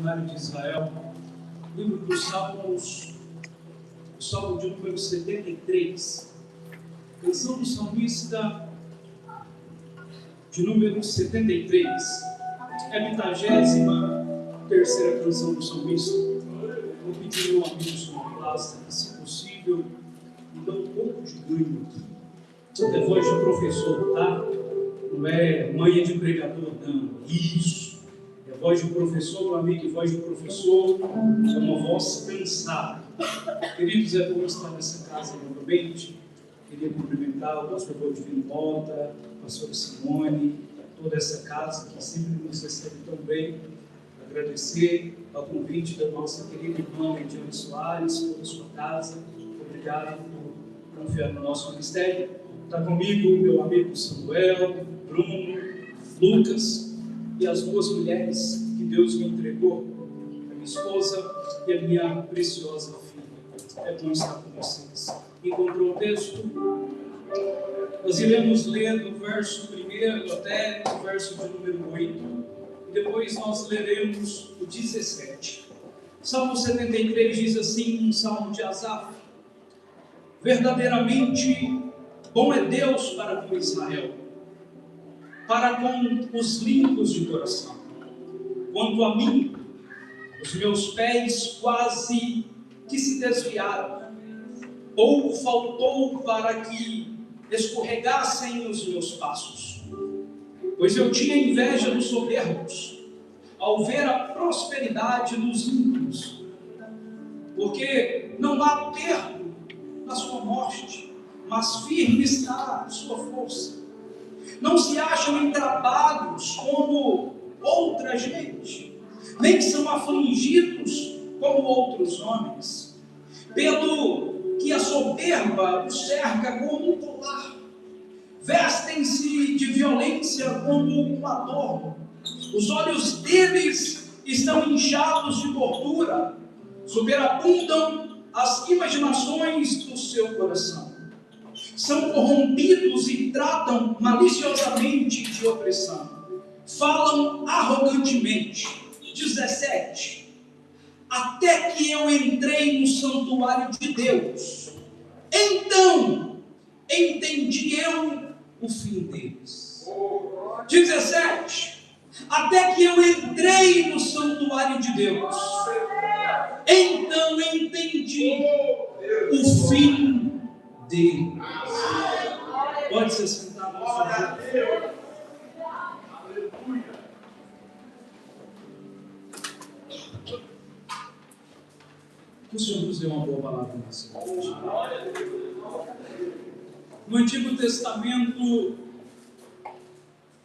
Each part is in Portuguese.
imaginário de Israel. Livro dos Salmos, o Salmo de número 73, canção do salmista de número 73, é a 23ª canção do salmista. Vou pedir ao amigo sonoplasta que, se possível, me dá um pouco de ganho aqui. É voz de professor, tá? Não é manha de pregador, não. Isso. É voz de professor, meu amigo, e voz de professor é uma voz cansada. Queridos, é bom estar nessa casa novamente. Queria cumprimentar o pastor Godivino Volta, a pastora Simone, toda essa casa que sempre nos recebe tão bem. Agradecer ao convite da nossa querida irmã Ediane Soares, toda a sua casa. Obrigado por confiar no nosso ministério. Está comigo meu amigo Samuel, Bruno, Lucas e as duas mulheres que Deus me entregou, a minha esposa e a minha preciosa filha. É bom estar com vocês. Encontrou o texto? Nós iremos ler do verso 1 até o verso de número 8. E depois nós leremos o 17. Salmo 73 diz assim, um salmo de Asaf: verdadeiramente bom é Deus para com Israel, para com os limpos de coração. Quanto a mim, os meus pés quase que se desviaram. Pouco faltou para que escorregassem os meus passos. Pois eu tinha inveja dos soberbos, ao ver a prosperidade dos ímpios. Porque não há termo na sua morte, mas firme está a sua força. Não se acham em trabalhos como outra gente, nem são afligidos como outros homens. Pelo que a soberba os cerca como um colar, vestem-se de violência como um adorno. Os olhos deles estão inchados de gordura, superabundam as imaginações do seu coração. São corrompidos e tratam maliciosamente de opressão. Falam arrogantemente. 17. Até que eu entrei no santuário de Deus, então entendi eu o fim deles. 17. Até que eu entrei no santuário de Deus, então entendi o fim deles. Pode se sentar, por favor. Que o Senhor nos dê uma boa palavra nessa noite. No Antigo Testamento,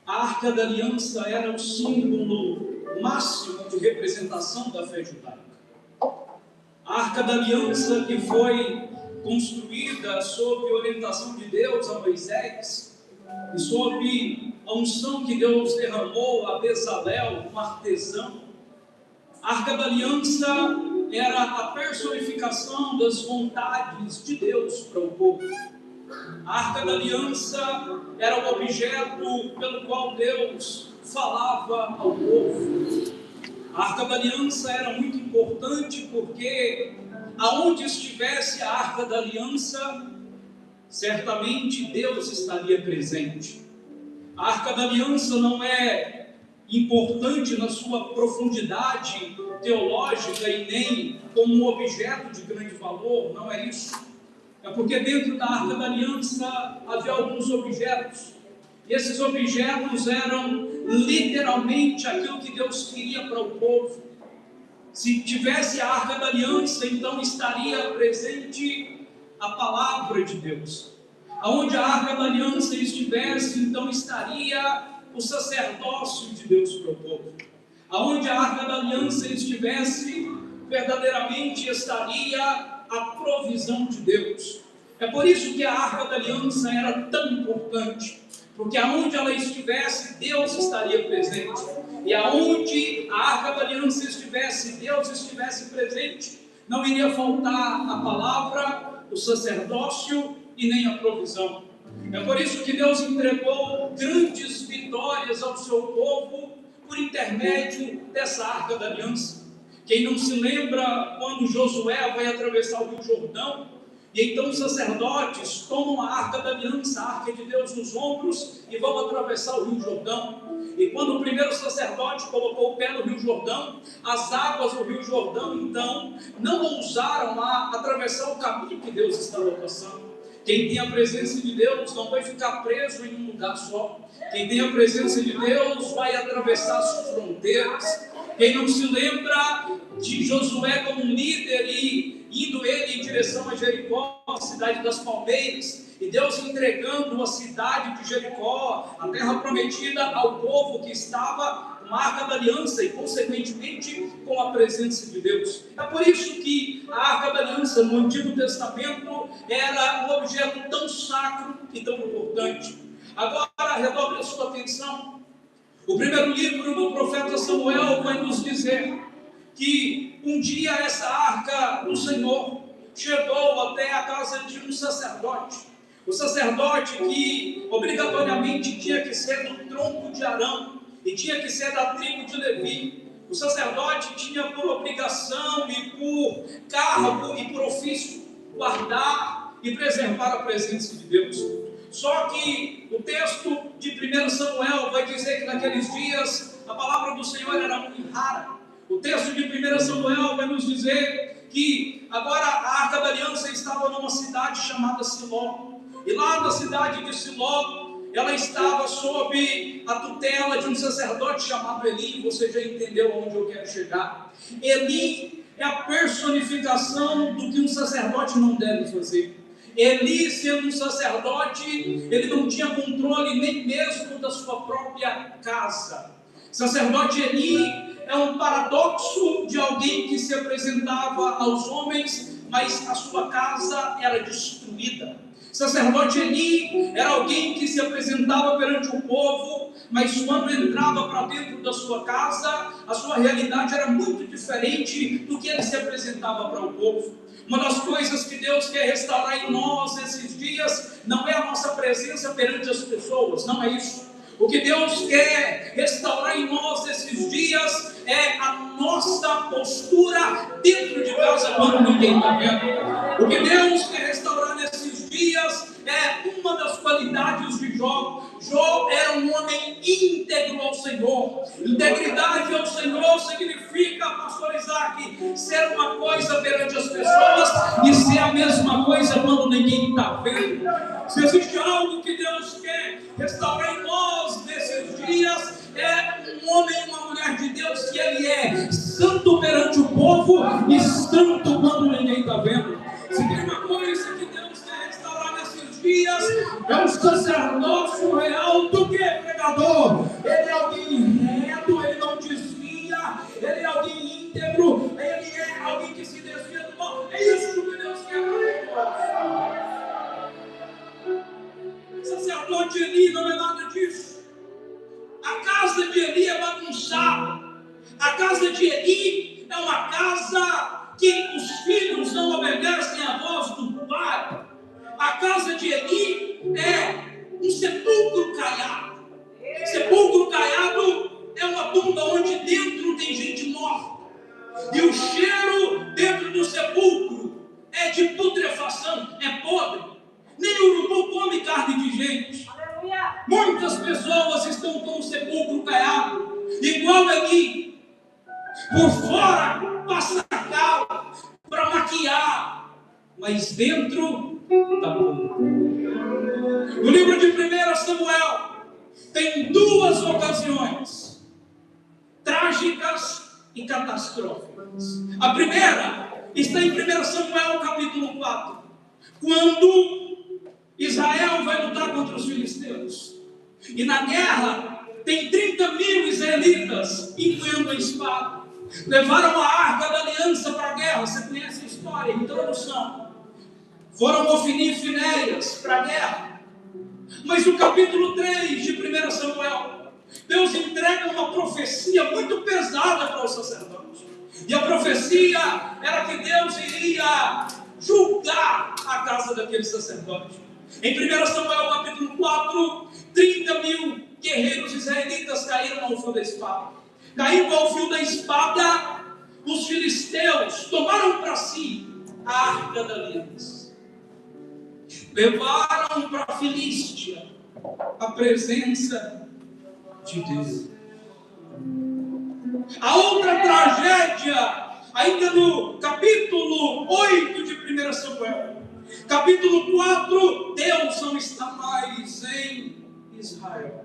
a Arca da Aliança era o símbolo máximo de representação da fé judaica. A Arca da Aliança, que foi construída sob orientação de Deus a Moisés e sob a unção que Deus derramou a Bezalel, um artesão. A Arca da Aliança era a personificação das vontades de Deus para o povo. A Arca da Aliança era o objeto pelo qual Deus falava ao povo. A Arca da Aliança era muito importante porque aonde estivesse a Arca da Aliança, certamente Deus estaria presente. A Arca da Aliança não é importante na sua profundidade teológica e nem como um objeto de grande valor, não é isso. É porque dentro da Arca da Aliança havia alguns objetos. E esses objetos eram literalmente aquilo que Deus queria para o povo. Se tivesse a Arca da Aliança, então estaria presente a palavra de Deus. Aonde a Arca da Aliança estivesse, então estaria o sacerdócio de Deus para o povo. Aonde a Arca da Aliança estivesse, verdadeiramente estaria a provisão de Deus. É por isso que a Arca da Aliança era tão importante, porque aonde ela estivesse, Deus estaria presente. E aonde a Arca da Aliança estivesse, Deus estivesse presente, não iria faltar a palavra, o sacerdócio e nem a provisão. É por isso que Deus entregou grandes vitórias ao seu povo por intermédio dessa Arca da Aliança. Quem não se lembra quando Josué vai atravessar o Rio Jordão, e então os sacerdotes tomam a arca da aliança, a arca de Deus nos ombros, e vão atravessar o Rio Jordão. E quando o primeiro sacerdote colocou o pé no Rio Jordão, as águas do Rio Jordão, então, não ousaram atravessar o caminho que Deus estava passando. Quem tem a presença de Deus não vai ficar preso em um lugar só. Quem tem a presença de Deus vai atravessar as fronteiras. Quem não se lembra de Josué como um líder e indo ele em direção a Jericó, a cidade das palmeiras, e Deus entregando a cidade de Jericó, a terra prometida, ao povo que estava com a arca da aliança e consequentemente com a presença de Deus. É por isso que a arca da aliança no Antigo Testamento era um objeto tão sacro e tão importante. Agora redobre a sua atenção. O primeiro livro do profeta Samuel vai nos dizer que um dia essa arca do Senhor chegou até a casa de um sacerdote. O sacerdote que obrigatoriamente tinha que ser do tronco de Arão e tinha que ser da tribo de Levi. O sacerdote tinha por obrigação e por cargo e por ofício guardar e preservar a presença de Deus. Só que o texto de 1 Samuel vai dizer que naqueles dias a palavra do Senhor era muito rara. O texto de 1 Samuel vai nos dizer que agora a arca da aliança estava numa cidade chamada Siló. E lá na cidade de Siló, ela estava sob a tutela de um sacerdote chamado Eli. Você já entendeu onde eu quero chegar? Eli é a personificação do que um sacerdote não deve fazer. Eli, sendo um sacerdote, ele não tinha controle nem mesmo da sua própria casa. Sacerdote Eli é um paradoxo de alguém que se apresentava aos homens, mas a sua casa era destruída. Sacerdote Eli era alguém que se apresentava perante o povo, mas quando entrava para dentro da sua casa, a sua realidade era muito diferente do que ele se apresentava para o povo. Uma das coisas que Deus quer restaurar em nós esses dias não é a nossa presença perante as pessoas, não é isso. O que Deus quer restaurar em nós esses dias é a nossa postura dentro de casa quando ninguém está vendo. O que Deus quer restaurar nesses dias é uma das qualidades de Jó. Jó era um homem íntegro ao Senhor. Integridade ao Senhor significa, pastor Isaac, ser uma coisa perante as pessoas e ser a mesma coisa quando ninguém está vendo. Se existe algo que Deus quer restaurar em nós nesses dias, é um homem e uma mulher de Deus que ele é santo perante o povo e santo quando ninguém está vendo. Se tem uma coisa que Deus quer restaurar nesses dias, é um sacerdócio real do que pregador. Ele é alguém reto, ele não desvia, ele é alguém íntegro, ele é alguém que se desvia do mal. É isso que Deus quer para nós. Sacerdote Eli não é nada disso. A casa de Eli é bagunçada. A casa de Eli é uma casa que os filhos não obedecem à voz do pai. A casa de Eli é um sepulcro caiado. Sepulcro caiado é uma tumba onde dentro tem gente morta. E o cheiro dentro do sepulcro é de putrefação, é podre. Nem o urubu come carne de gente. Aleluia. Muitas pessoas estão com o sepulcro caiado, igual Eli. Por fora passa cal para maquiar, mas dentro está podre. No livro de 1 Samuel tem duas ocasiões trágicas e catastróficas. A primeira está em 1 Samuel capítulo 4, quando Israel vai lutar contra os filisteus. E na guerra tem 30.000 israelitas empunhando a espada. Levaram a arca da aliança para a guerra. Você conhece a história, a introdução. Foram Ofni e Finéias para a guerra. Mas no capítulo 3 de 1 Samuel, Deus entrega uma profecia muito pesada para os sacerdotes. E a profecia era que Deus iria julgar a casa daquele sacerdote. Em 1 Samuel capítulo 4, 30.000 guerreiros israelitas caíram ao fio da espada. Caíram ao fio da espada os filisteus filisteus tomaram para si a arca da aliança. Levaram para a Filístia a presença de Deus. A outra tragédia, ainda no capítulo 8 de 1 Samuel, capítulo 4, Deus não está mais em Israel.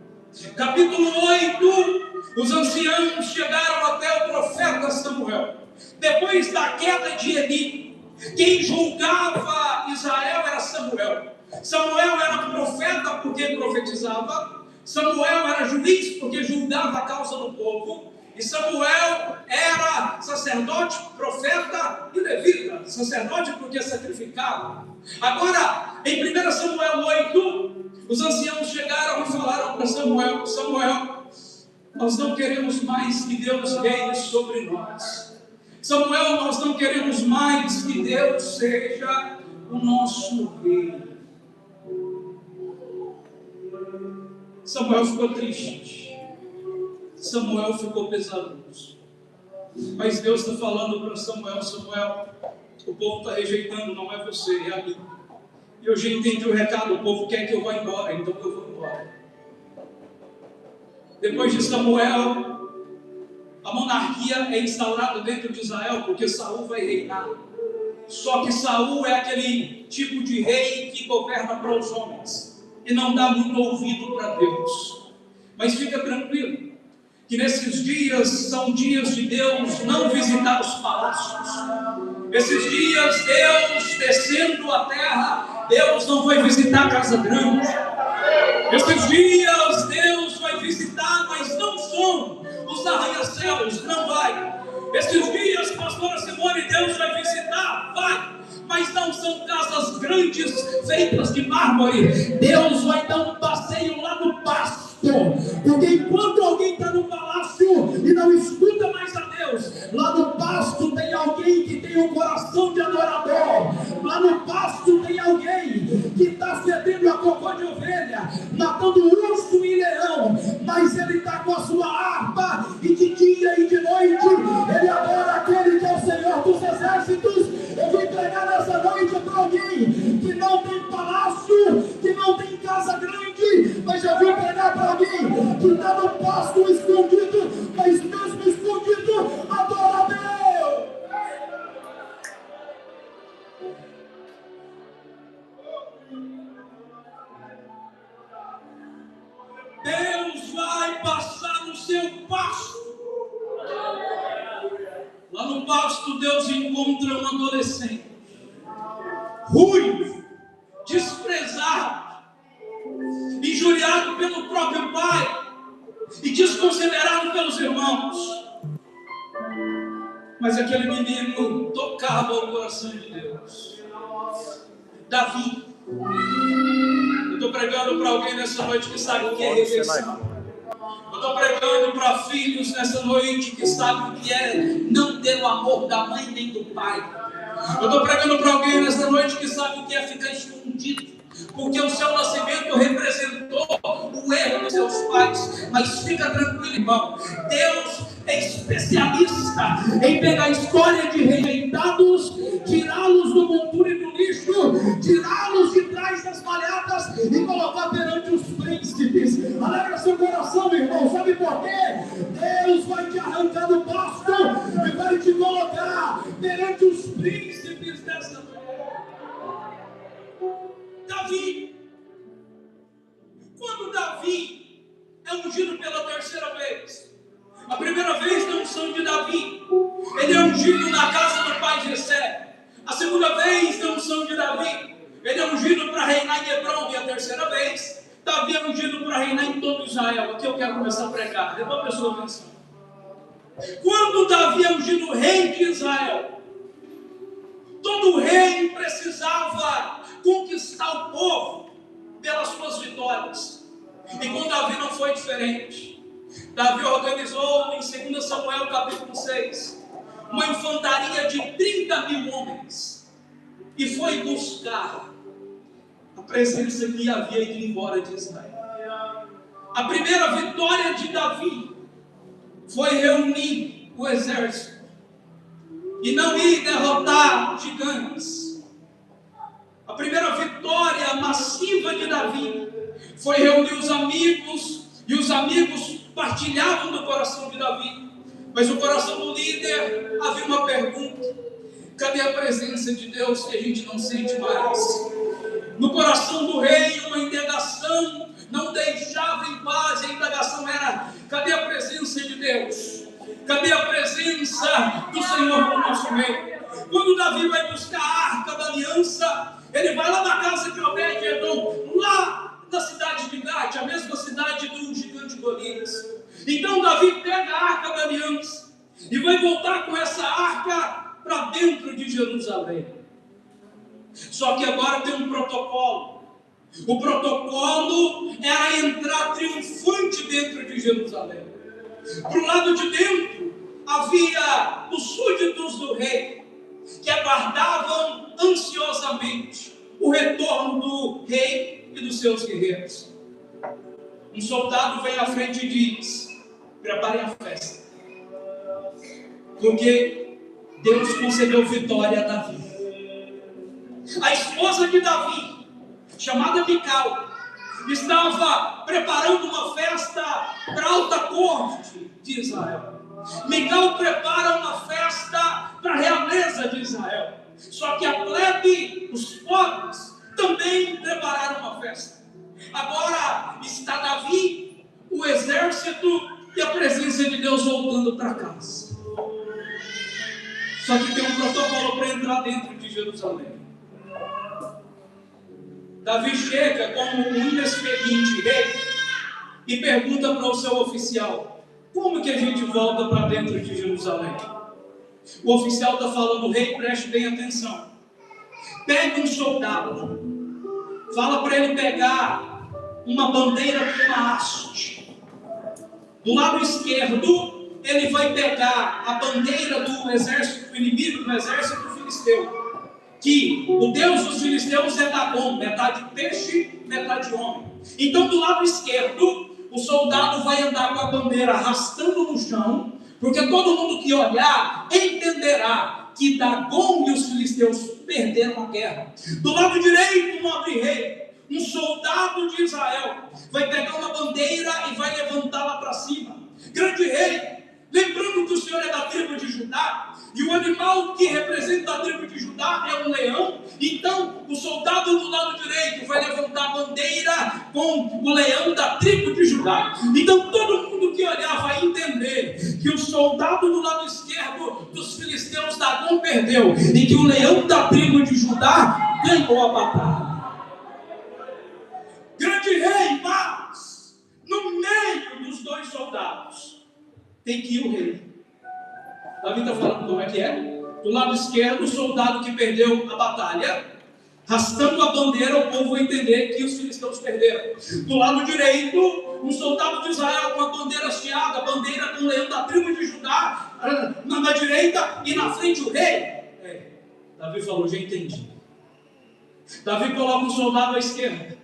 Capítulo 8, os anciãos chegaram até o profeta Samuel. Depois da queda de Eli, quem julgava Israel era Samuel. Samuel era profeta porque profetizava. Samuel era juiz porque julgava a causa do povo. E Samuel era sacerdote, profeta e levita. Sacerdote porque sacrificava. Agora, em 1 Samuel 8, os anciãos chegaram e falaram para Samuel: Samuel, nós não queremos mais que Deus reine sobre nós. Samuel, nós não queremos mais que Deus seja o nosso rei. Samuel ficou triste. Samuel ficou pesaroso. Mas Deus está falando para Samuel: Samuel, o povo está rejeitando, não é você, é a mim. E eu já entendi o recado, o povo quer que eu vá embora, então eu vou embora. Depois de Samuel, a monarquia é instaurada dentro de Israel, porque Saul vai reinar. Só que Saul é aquele tipo de rei que governa para os homens e não dá muito ouvido para Deus. Mas fica tranquilo, que nesses dias são dias de Deus não visitar os palácios. Esses dias, Deus descendo a terra, Deus não vai visitar a casa grande. Esses dias, Deus vai visitar, mas não são os arranha-céus, não vai. Esses dias, pastora Simone, Deus vai visitar, vai. Mas não são casas grandes feitas de mármore. Deus vai dar um passeio lá no pasto. Porque enquanto alguém está no palácio e não escuta mais a Deus, lá no pasto tem alguém que tem um coração de adorador. Lá no pasto tem alguém que está fedendo a cocô de ovelha, matando urso e leão, mas ele está com a sua harpa, e de dia e de noite ele adora aquele que é o Senhor dos exércitos. Eu vim pregar nessa noite para alguém que não tem palácio, que não tem casa grande, mas eu vim pregar para alguém que está no pasto escondido, mas mesmo escondido, adora a Deus. Deus vai passar no seu pasto. Lá no pasto, Deus encontra um adolescente, ruivo, desprezado, injuriado pelo próprio pai e desconsiderado pelos irmãos. Mas aquele menino tocava o coração de Deus. Davi. Eu estou pregando para alguém nessa noite que sabe o que é rejeição. Eu estou pregando para filhos nessa noite que sabem o que é não ter o amor da mãe nem do pai. Eu estou pregando para alguém nessa noite que sabe o que é ficar escondido, porque o seu nascimento representou o erro dos seus pais. Mas fica tranquilo, irmão, Deus é especialista em pegar a história de rejeitados, tirá-los do monturo e do lixo, tirá-los de trás das malhadas e colocar perante os príncipes. Alegra seu coração, irmão. Sabe por quê? Deus vai te arrancar do pasto e vai te colocar perante os príncipes dessa terra. Davi. Quando Davi é ungido pela terceira vez, a primeira vez na unção de Davi, ele é ungido na casa do pai Jessé. A segunda vez na unção de Davi, ele é ungido para reinar em Hebrom. E a terceira vez, Davi é ungido para reinar em todo Israel. Aqui eu quero começar a pregar. Depois a pessoa atenção. Quando Davi é ungido rei de Israel, todo rei precisava conquistar o povo pelas suas vitórias. E com Davi não foi diferente. Davi organizou em 2 Samuel capítulo 6 uma infantaria de 30.000 homens e foi buscar a presença que havia ido embora de Israel. A primeira vitória de Davi foi reunir o exército e não ir derrotar gigantes. A primeira vitória massiva de Davi foi reunir os amigos, e os amigos partilhavam do coração de Davi. Mas no coração do líder havia uma pergunta: cadê a presença de Deus que a gente não sente mais? No coração do rei, uma indagação não deixava em paz. A indagação era: cadê a presença de Deus? Cadê a presença do Senhor no nosso meio? Quando Davi vai buscar a arca da aliança, ele vai lá na casa de Obed-Edom, lá na cidade de Gate, a mesma cidade do gigante Golias. Então Davi pega a arca da aliança e vai voltar com essa arca para dentro de Jerusalém. Só que agora tem um protocolo. O protocolo era entrar triunfante dentro de Jerusalém. Para o lado de dentro havia os súditos do rei, que aguardavam ansiosamente o retorno do rei e dos seus guerreiros. Um soldado vem à frente e diz: preparem a festa, porque Deus concedeu vitória a Davi. A esposa de Davi, chamada Mical, estava preparando uma festa para a alta corte de Israel. Mical prepara uma festa para a realeza de Israel. Só que a plebe, os pobres, também prepararam uma festa. Agora está Davi, o exército e a presença de Deus voltando para casa. Só que tem um protocolo para entrar dentro de Jerusalém. Davi chega como um inexperiente rei e pergunta para o seu oficial: como que a gente volta para dentro de Jerusalém? O oficial está falando: rei, preste bem atenção. Pega um soldado, fala para ele pegar uma bandeira com uma haste. Do lado esquerdo, ele vai pegar a bandeira do exército inimigo, do exército filisteu. Que o Deus dos filisteus é Dagom, metade peixe, metade homem. Então do lado esquerdo, o soldado vai andar com a bandeira arrastando no chão, porque todo mundo que olhar entenderá que Dagom e os filisteus perderam a guerra. Do lado direito, o nobre rei, um soldado de Israel, vai pegar uma bandeira e vai levantá-la para cima. Grande rei, lembrando que o Senhor é da tribo de Judá, e o animal que representa a tribo de Judá é um leão, então o soldado do lado direito vai levantar a bandeira com o leão da tribo de Judá. Então todo mundo que olhar vai entender que o soldado do lado esquerdo dos filisteus, Dagom, perdeu, e que o leão da tribo de Judá ganhou a batalha. Grande rei, mas no meio dos dois soldados tem que ir o rei. Davi está falando como é que é? Do lado esquerdo, o soldado que perdeu a batalha, arrastando a bandeira, o povo vai entender que os filisteus perderam. Do lado direito, um soldado de Israel com a bandeira hasteada, a bandeira com o leão da tribo de Judá, na direita, e na frente o rei. Davi falou: já entendi. Davi coloca um soldado à esquerda,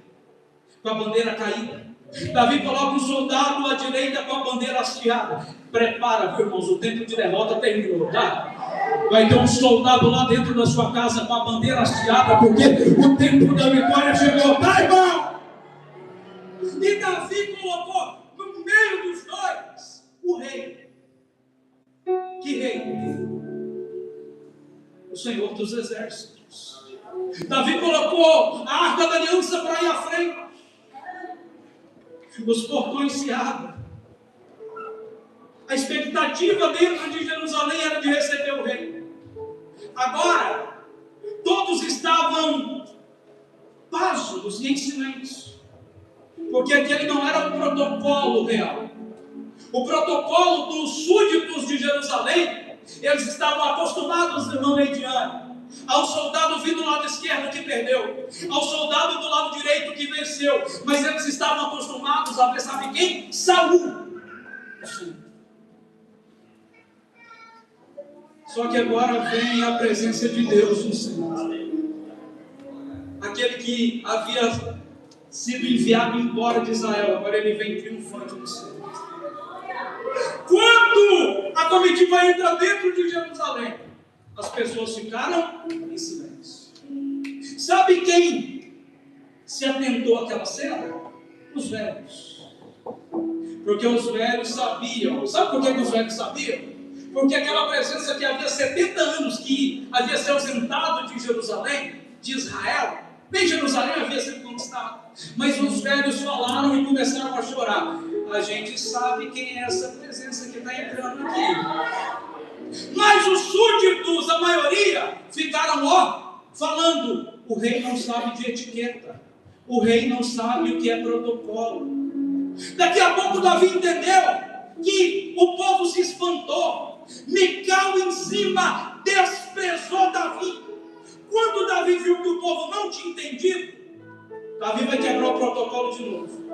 com a bandeira caída. Davi coloca um soldado à direita com a bandeira hasteada. Prepara, viu, irmãos, o tempo de derrota terminou, tá? Vai ter um soldado lá dentro da sua casa com a bandeira hasteada, porque o tempo da vitória chegou, tá, irmão? E Davi colocou no meio dos dois o rei. Que rei? O Senhor dos exércitos. Davi colocou a arca da aliança para ir à frente. Os portões se abrem. A expectativa dentro de Jerusalém era de receber o rei. Agora, todos estavam passos e em silêncio, porque aquele não era o protocolo real. O protocolo dos súditos de Jerusalém, eles estavam acostumados, irmão Leidiane, ao soldado vindo do lado esquerdo que perdeu, ao soldado do lado direito que venceu, mas eles estavam acostumados a ver, sabe quem? Saul. Só que agora vem a presença de Deus no Senhor. Aquele que havia sido enviado embora de Israel, agora ele vem triunfante no Senhor. Quando a comitiva entra dentro de Jerusalém, As pessoas ficaram em silêncio. Sabe quem se atentou àquela cena? Os velhos. Porque os velhos sabiam. Sabe por que os velhos sabiam? Porque aquela presença que havia 70 anos que havia se ausentado de Jerusalém, de Israel, nem Jerusalém havia sido conquistado. Mas os velhos falaram e começaram a chorar. A gente sabe quem é essa presença que está entrando aqui. Mas os súditos, a maioria, ficaram falando. O rei não sabe de etiqueta. O rei não sabe o que é protocolo. Daqui a pouco Davi entendeu que o povo se espantou. Mical em cima desprezou Davi. Quando Davi viu que o povo não tinha entendido, Davi vai quebrar o protocolo de novo.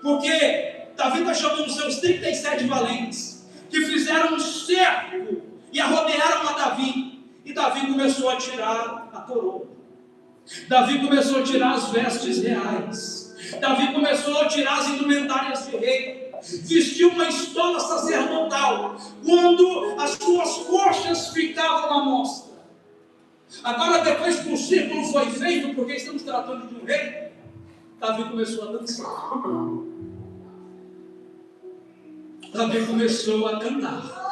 Porque Davi está chamando seus 37 valentes, que fizeram um cerco e rodearam a Davi. E Davi começou a tirar a coroa. Davi começou a tirar as vestes reais. Davi começou a tirar as indumentárias de rei. Vestiu uma estola sacerdotal, quando as suas coxas ficavam à mostra. Agora, depois que o círculo foi feito, porque estamos tratando de um rei, Davi começou a dançar. Davi começou a cantar.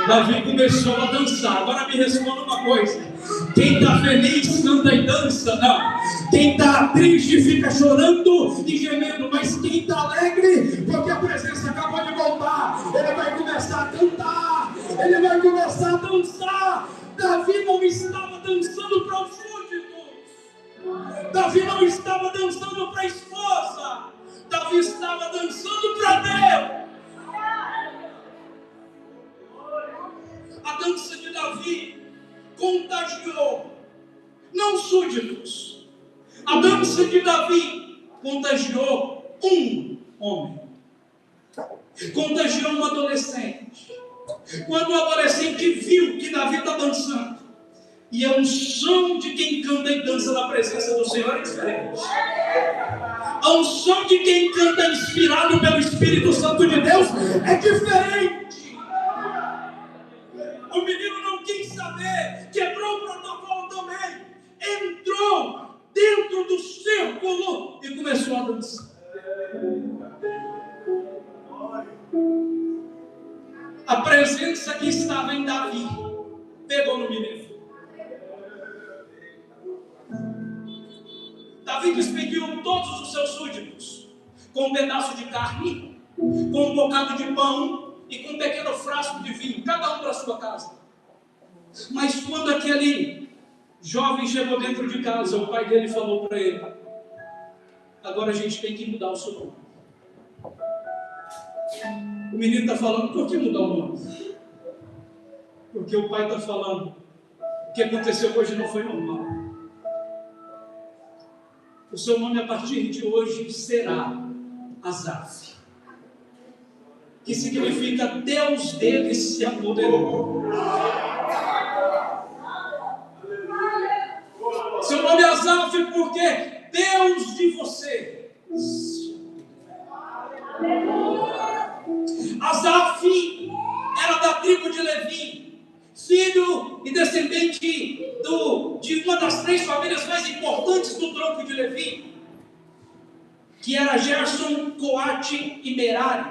Davi começou a dançar. Agora me responda uma coisa: quem está feliz canta e dança? Não. Quem está triste fica chorando e gemendo. Mas quem está alegre, porque a presença acabou de voltar, ele vai começar a cantar, ele vai começar a dançar. Davi não estava dançando para os súditos. Davi não estava dançando para a esposa. Davi estava dançando para Deus. A dança de Davi contagiou, não súditos. A dança de Davi contagiou um homem. Contagiou um adolescente. Quando o adolescente viu que Davi está dançando, e a unção de quem canta e dança na presença do Senhor é diferente. A unção de quem canta inspirado pelo Espírito Santo de Deus é diferente. O menino não quis saber, quebrou o protocolo também, entrou dentro do círculo e começou a dançar. A presença que estava em Davi pegou no menino. Davi despediu todos os seus súditos com um pedaço de carne, com um bocado de pão e com um pequeno frasco de vinho, cada um para a sua casa. Mas quando aquele jovem chegou dentro de casa, o pai dele falou para ele: agora a gente tem que mudar o seu nome. O menino está falando: por que mudar o nome? Porque o pai está falando: o que aconteceu hoje não foi normal. O seu nome a partir de hoje será Asaf, que significa Deus dele se apoderou. Seu nome é Asaf porque Deus de você. Asaf era da tribo de Levi, filho e descendente de uma das 3 famílias mais importantes do tronco de Levi, que era Gerson, Coate e Merari.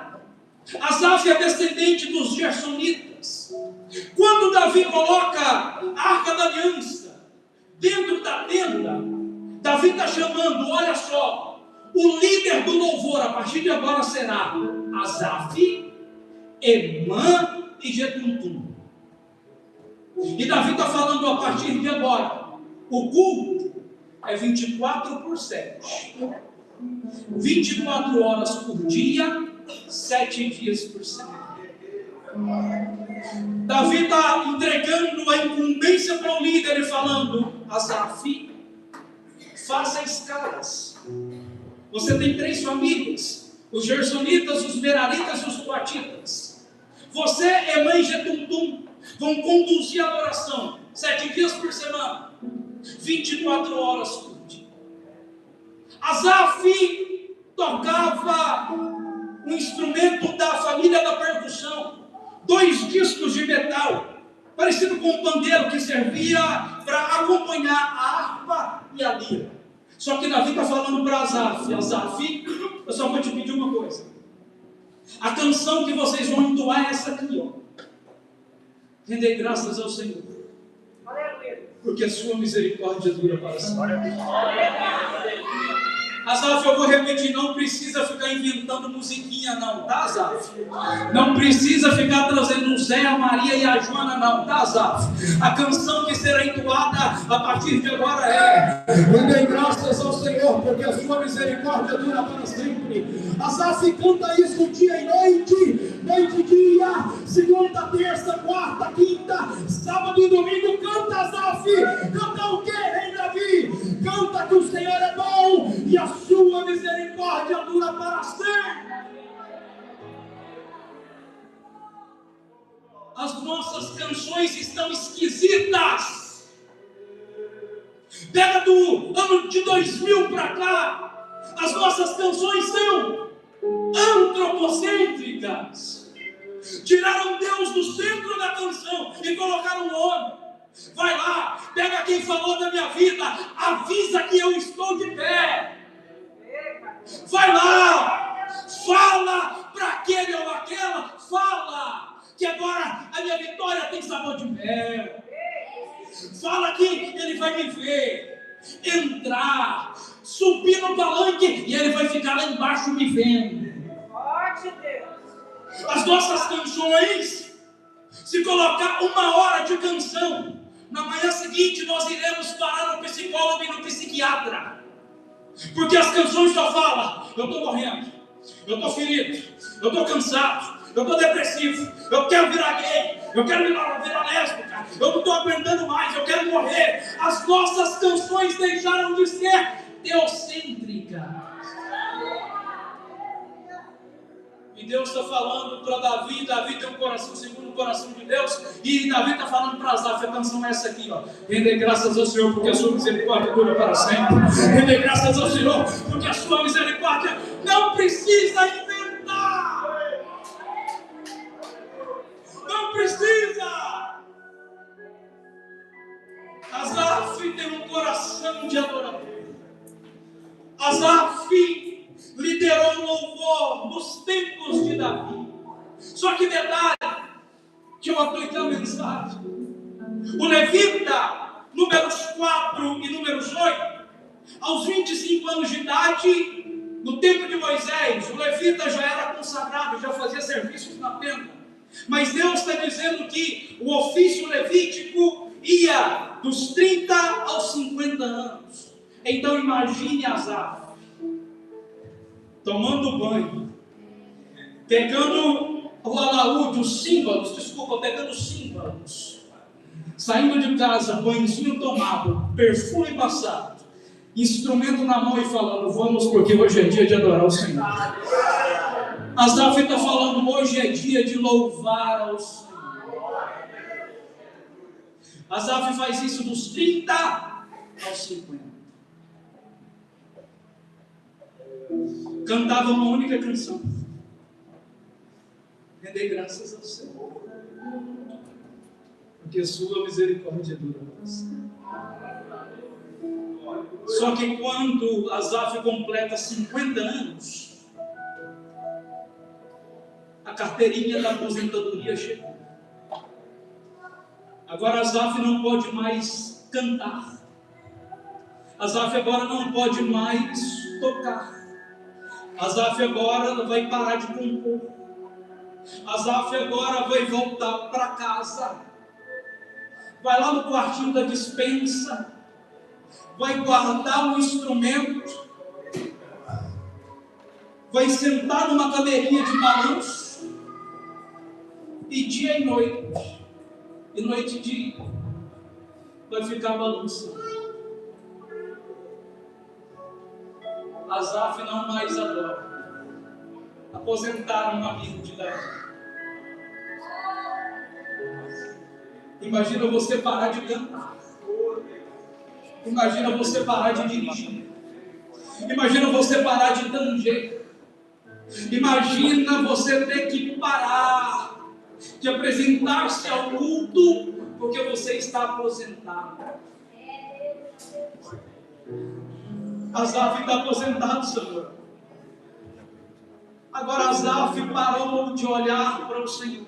Asaf é descendente dos Gersonitas. Quando Davi coloca a Arca da Aliança dentro da tenda, Davi está chamando, olha só, o líder do louvor a partir de agora será Asaf, Emã e Jedutum. E Davi está falando a partir de agora, o culto é 24/7, 24 horas por dia, 7 dias por semana. Davi está entregando a incumbência para o líder e falando: Asaf, faça escalas. Você tem 3 famílias: os Gersonitas, os Meraritas e os Coatitas. Você, Emã e Jedutum, vão conduzir a oração 7 dias por semana, 24 horas por dia. Asaf tocava um instrumento da família da percussão, 2 discos de metal, parecido com um pandeiro que servia para acompanhar a harpa e a lira. Só que Davi está falando para Asaf: Asaf, eu só vou te pedir uma coisa. A canção que vocês vão entoar é essa aqui, ó. Rendei graças ao Senhor, porque a sua misericórdia dura para sempre. Asaf, eu vou repetir, não precisa ficar inventando musiquinha não, tá, Asaf? Não precisa ficar trazendo o Zé, a Maria e a Joana não, tá, Asaf? A canção que será entoada a partir de agora é: rendei graças ao Senhor, porque a sua misericórdia dura para sempre. Asaf canta isso dia e noite, noite e dia, segunda, terça, quarta, quinta, sábado e domingo. Canta, Asaf, canta o que, rei Davi? Canta que o Senhor é bom e a sua misericórdia dura para sempre. As nossas canções estão esquisitas. Pega do ano de 2000 para cá, as nossas canções são antropocêntricas. Tiraram Deus do centro da canção e colocaram o homem. Vai lá, pega quem falou da minha vida, avisa que eu estou de pé. Vai lá, fala para aquele ou aquela, fala que agora a minha vitória tem sabor de mel. Fala que ele vai me ver entrar, subir no palanque e ele vai ficar lá embaixo me vendo. As nossas canções, se colocar 1 hora de canção, na manhã seguinte nós iremos parar no psicólogo e no psiquiatra, porque as canções só falam: eu estou morrendo, eu estou ferido, eu estou cansado, eu estou depressivo, eu quero virar gay, eu quero virar lésbica, eu não estou aguentando mais, eu quero morrer. As nossas canções deixaram de ser teocêntricas. E Deus está falando para Davi. Davi tem um coração segundo o coração de Deus. E Davi está falando para Asaf. A canção é essa aqui, ó: render graças ao Senhor, porque a sua misericórdia dura para sempre. Render graças ao Senhor, porque a sua misericórdia não precisa inventar. Não precisa. Asaf tem um coração de adorador. Asaf liderou o louvor nos tempos de Davi. Só que detalhe, que eu apliquei a mensagem: o levita, números 4 e números 8, aos 25 anos de idade, no tempo de Moisés, o levita já era consagrado, já fazia serviços na tenda. Mas Deus está dizendo que o ofício levítico ia dos 30 aos 50 anos. Então imagine Asaf tomando banho, pegando o alaúde, os símbolos, pegando os símbolos, saindo de casa, banhozinho tomado, perfume passado, instrumento na mão e falando: vamos, porque hoje é dia de adorar o Senhor. Asaf está falando: hoje é dia de louvar ao Senhor. Asaf faz isso dos 30 aos 50. Cantava uma única canção: rendei graças ao Senhor, porque a sua misericórdia dura para sempre. Só que quando Asaf completa 50 anos, a carteirinha da aposentadoria chegou. Agora Asaf não pode mais cantar. Asaf agora não pode mais tocar. Asaf agora vai parar de compor. Asaf agora vai voltar para casa. Vai lá no quartinho da despensa, vai guardar um instrumento, vai sentar numa cadeirinha de balanço, e dia e noite e dia, vai ficar balançando. Asaf não mais adora. Aposentaram um amigo de Davi. Imagina você parar de cantar. Imagina você parar de dirigir. Imagina você parar de tanger. Imagina você ter que parar de apresentar-se ao culto porque você está aposentado. Asaf está aposentado, Senhor. Agora Asaf parou de olhar para o Senhor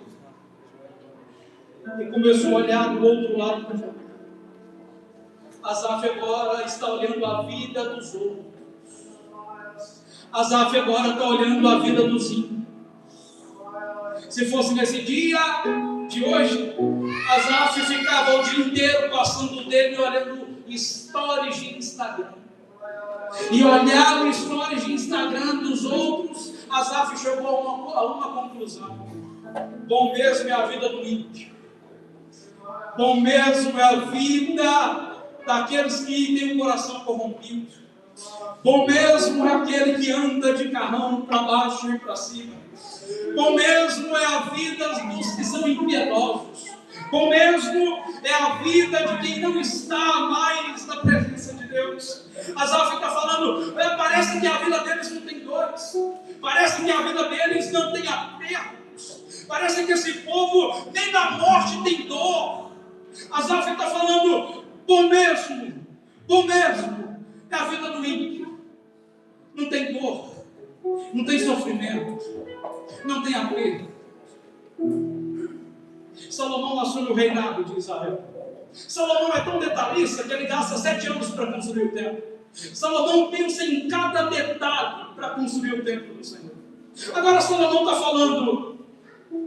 e começou a olhar do outro lado. Asaf agora está olhando a vida dos outros. Asaf agora está olhando a vida dos ímpios. Se fosse nesse dia de hoje, Asaf ficava o dia inteiro passando o dedo e olhando stories de Instagram. E olhar o stories de Instagram dos outros, Asaf chegou a uma conclusão: bom mesmo é a vida do ímpio. Bom mesmo é a vida daqueles que têm o coração corrompido. Bom mesmo é aquele que anda de carrão para baixo e para cima. Bom mesmo é a vida dos que são impiedosos. Bom mesmo é a vida de quem não está mais na presença de Deus. Asaf está falando, parece que a vida deles não tem dores. Parece que a vida deles não tem apertos. Parece que esse povo nem na morte tem dor. Asaf está falando, bom mesmo é a vida do ímpio. Não tem dor, não tem sofrimento, não tem apego. Salomão assume o reinado de Israel. Salomão é tão detalhista que ele gasta 7 anos para construir o templo. Salomão pensa em cada detalhe para construir o templo do Senhor. Agora Salomão está falando,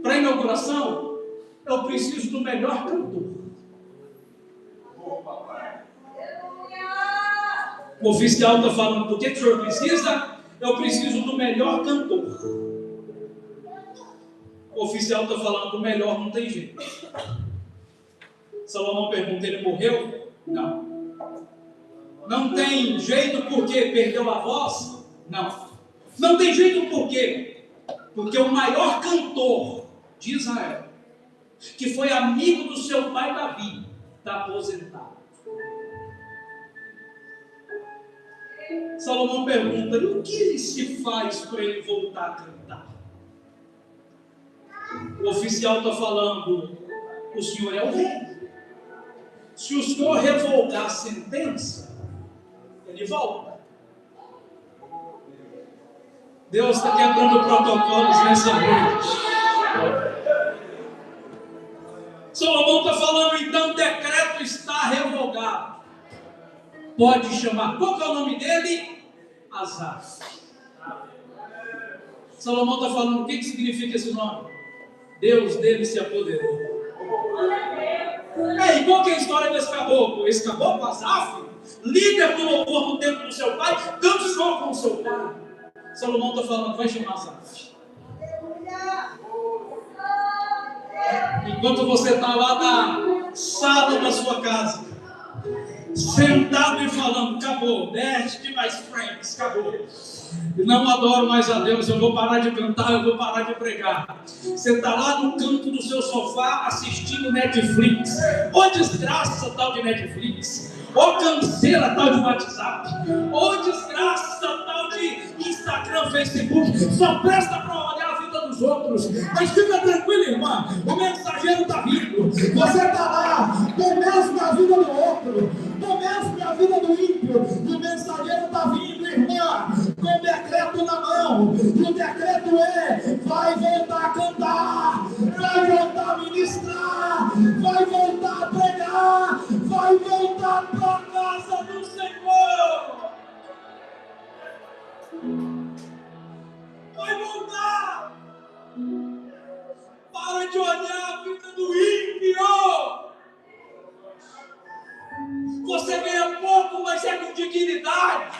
para a inauguração, eu preciso do melhor cantor. O oficial está falando, do que o senhor precisa? Eu preciso do melhor cantor. O oficial está falando, do melhor não tem jeito. Salomão pergunta, ele morreu? Não. Não tem jeito porque perdeu a voz? Não. Não tem jeito por quê? Porque o maior cantor de Israel, que foi amigo do seu pai Davi, está aposentado. Salomão pergunta, e o que se faz para ele voltar a cantar? O oficial está falando, o senhor é o rei. Se o senhor revogar a sentença, ele volta. Deus está quebrando protocolos nessa noite. Salomão está falando, então o decreto está revogado. Pode chamar. Qual que é o nome dele? Asaf. Salomão está falando, o que significa esse nome? Deus dele se apoderou. E qual que é a história desse caboclo? Esse caboclo, Asaf, líder do louvor do templo do seu pai, dançou com o seu pai. Salomão está falando, vai chamar Asaf. Enquanto você está lá na sala da sua casa, sentado e falando, acabou, deixe mais friends, acabou. Eu não adoro mais a Deus, eu vou parar de cantar, eu vou parar de pregar. Você está lá no canto do seu sofá assistindo Netflix. Ô desgraça tal de Netflix, ô canseira tal de WhatsApp, ô desgraça tal de Instagram, Facebook, só presta para olhar a vida dos outros. Mas fica tranquilo, irmã, o mensageiro está vindo. Você está lá, com mesmo a vida do outro, com mesmo a vida do ímpio, e o mensageiro está vindo, irmã, com o decreto na mão. E o decreto é: vai voltar a cantar, vai voltar a ministrar, vai voltar a pregar, vai voltar para a casa do Senhor. Vai voltar. Para de olhar a vida do ímpio. Você ganha pouco, mas é com dignidade.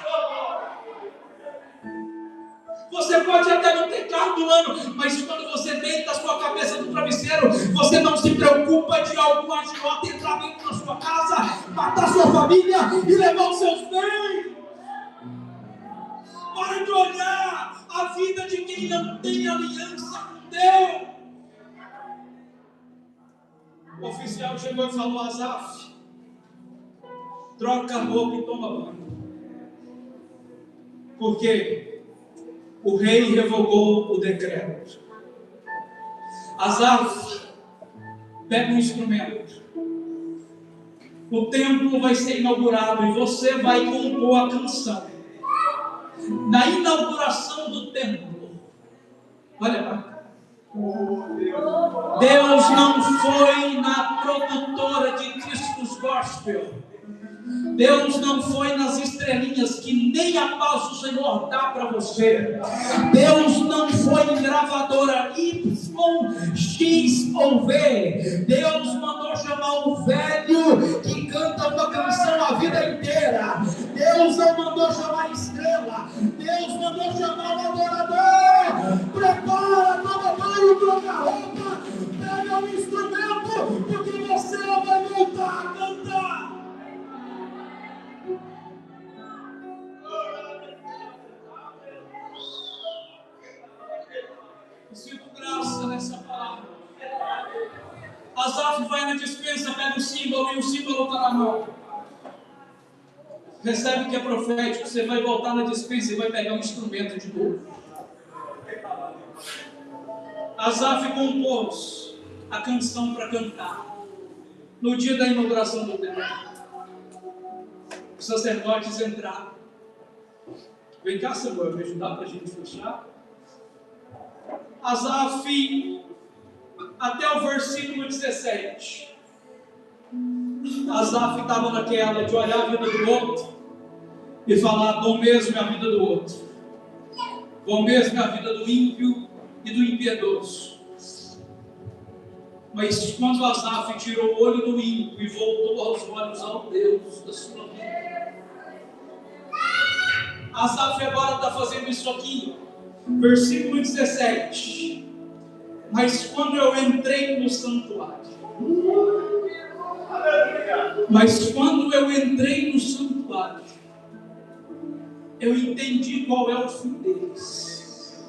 Você pode até não ter carro do ano, mas quando você deita a sua cabeça no travesseiro, você não se preocupa de algum agiota entrar dentro da sua casa, matar sua família e levar os seus bens. Para de olhar a vida de quem não tem aliança com Deus. O oficial chegou e falou, Asaf, troca a roupa e toma banho. Porque o rei revogou o decreto. Asaf, pega um instrumento, O templo vai ser inaugurado e você vai compor a canção na inauguração do templo. Olha para cá. Deus não foi na produtora de discos gospel. Deus não foi nas estrelinhas que nem a paz do Senhor dá para você. Deus não foi em gravadora Y, X ou V. Deus mandou chamar o velho que canta uma canção a vida inteira. Deus não mandou chamar estrela. Deus mandou chamar o adorador. Prepara, toma banho, troca roupa, pega um instrumento, porque você vai voltar a cantar. Sinto graça nessa palavra. Asaf vai na despensa, pega o símbolo e o símbolo está na mão. Recebe o que é profético, você vai voltar na despensa e vai pegar um instrumento de novo. Asaf compôs a canção para cantar no dia da inauguração do templo. Os sacerdotes entraram. Vem cá, Samuel, me ajudar para a gente fechar. Asaf, até o versículo 17. Asaf estava naquela de olhar a vida do outro e falar: bom mesmo é a vida do outro, bom mesmo é a vida do ímpio e do impiedoso. Mas quando Asaf tirou o olho do ímpio e voltou aos olhos ao Deus da sua vida, Asaf agora está fazendo isso aqui. Versículo 17. Mas quando eu entrei no santuário, eu entendi qual é o fim deles.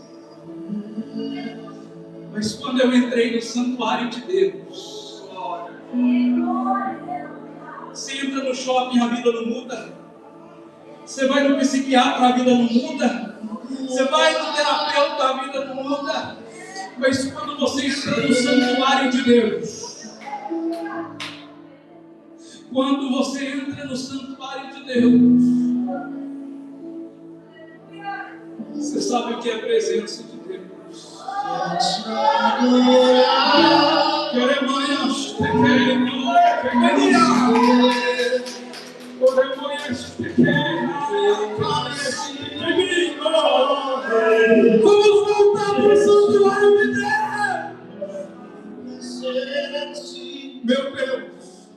Mas quando eu entrei no santuário de Deus, você entra no shopping, a vida não muda. Você vai no psiquiatra, a vida não muda. Você vai no terapeuta, a vida não muda. Mas quando você entra no santuário de Deus, quando você entra no santuário de Deus, você sabe o que é a presença de Deus. Vamos voltar para o santuário de Deus. Meu Deus,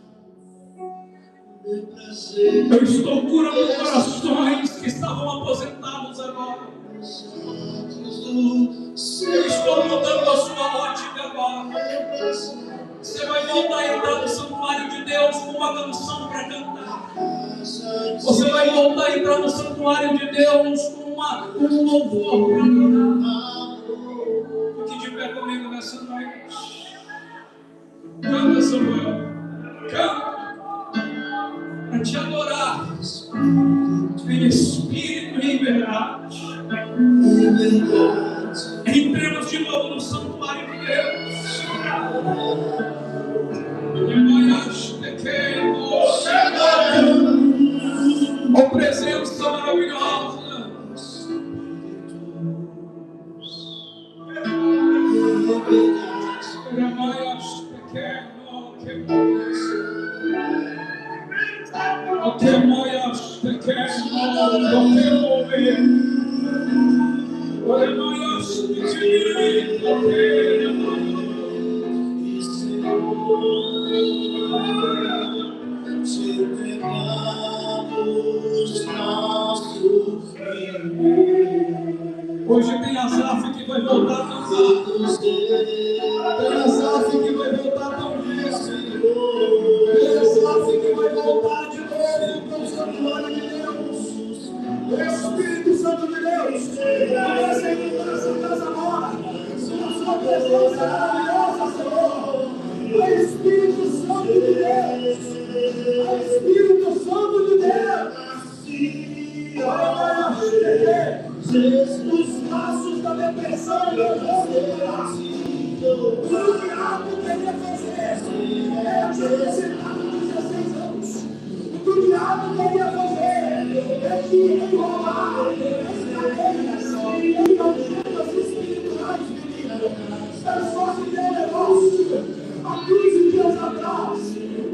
eu estou curando corações que estavam aposentados agora. Eu estou mudando a sua ótica agora. Você vai voltar a entrar no santuário de Deus com uma canção para cantar. Você vai voltar a entrar no santuário de Deus com um louvor para adorar. Fique de pé comigo nessa noite. Canta, Samuel. Canta para te adorar em espírito e em verdade. Entremos de novo no santuário de Deus. Oh, presença maravilhosa. Hoje tem Asaf que vai voltar a cantar. Tem Asaf que vai voltar a cantar. Tem Asaf que vai voltar de novo para o santuário de Deus. O Espírito Santo de Deus vai sentar nessa casa agora. A sua presença maravilhosa, Senhor. O Espírito Santo de Deus. O Espírito Santo de Deus. Os passos da depressão eu vou superar. O que o diabo queria fazer é te ensinar com 16 anos. diabo queria fazer é te enrolar as cadeias e algemas espirituais, menino. Pessoas que têm negócio há 15 dias atrás,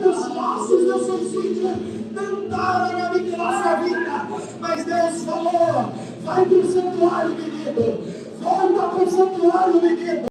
os nossos do suicídio tentaram aniquilar sua vida, mas Deus falou: vai para o santuário, menino, volta para o santuário, menino.